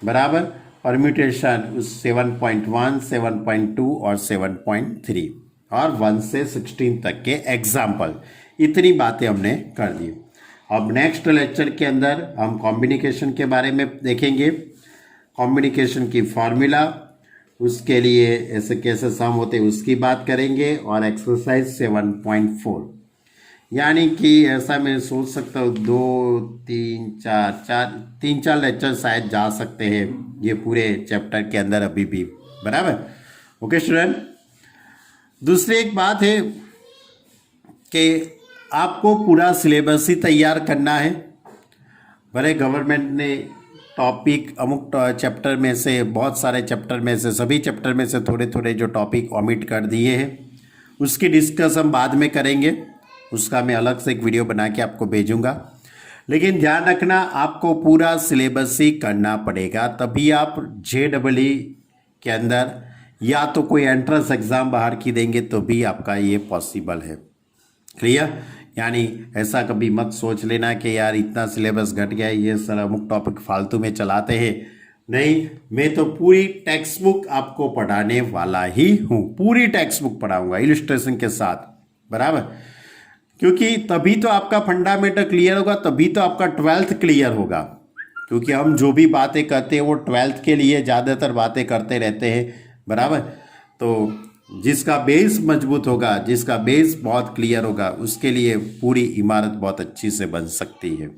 बराबर, परम्यूटेशन, उस 7.1, 7.2 और 7.3 और 1 से 16 तक के एग्जाम्पल, इतनी बातें हमने कर दी। अब नेक्स्ट लेक्चर के अंदर हम कॉम्बिनिकेशन के बारे में देखेंगे, कॉम्बिनिकेशन की फार्मूला, उसके लिए ऐसे कैसे सम होते उसकी बात करेंगे, और एक्सरसाइज 7.4, यानी कि ऐसा मैं सोच सकता हूँ 2, 3, 4 लेक्चर शायद जा सकते हैं ये पूरे चैप्टर के अंदर अभी भी, बराबर। ओके स्टूडेंट, दूसरी एक बात है कि आपको पूरा सिलेबस ही तैयार करना है। बड़े गवर्नमेंट ने टॉपिक अमुक चैप्टर में से, बहुत सारे चैप्टर में से, सभी चैप्टर में से थोड़े थोड़े जो टॉपिक ओमिट कर दिए हैं, उसकी डिस्कस हम बाद में करेंगे। उसका मैं अलग से एक वीडियो बना के आपको भेजूंगा। लेकिन ध्यान रखना, आपको पूरा सिलेबस ही करना पड़ेगा, तभी आप JEE के अंदर या तो कोई एंट्रेंस एग्ज़ाम बाहर की देंगे तो भी आपका ये पॉसिबल है। क्लियर? यानी ऐसा कभी मत सोच लेना कि यार इतना सिलेबस घट गया है, ये सर अमुक टॉपिक फालतू में चलाते हैं। नहीं, मैं तो पूरी टेक्स्ट बुक आपको पढ़ाने वाला ही हूँ, पूरी टेक्स्ट बुक पढ़ाऊँगा इलस्ट्रेशन के साथ, बराबर। क्योंकि तभी तो आपका फंडामेंटल क्लियर होगा, तभी तो आपका 12th क्लियर होगा। क्योंकि हम जो भी बातें करते हैं वो 12th के लिए ज़्यादातर बातें करते रहते हैं, बराबर। तो जिसका बेस मजबूत होगा, जिसका बेस बहुत क्लियर होगा, उसके लिए पूरी इमारत बहुत अच्छी से बन सकती है।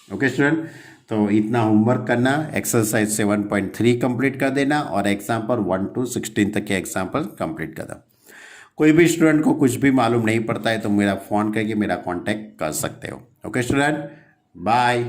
ओके स्टूडेंट, तो इतना होमवर्क करना, एक्सरसाइज 7.3 कंप्लीट कर देना, और एग्जाम्पल 1 to 16 तक के एग्जाम्पल कंप्लीट कर देना। कोई भी स्टूडेंट को कुछ भी मालूम नहीं पड़ता है तो मेरा फ़ोन करके मेरा कांटेक्ट कर सकते हो। Okay student, bye.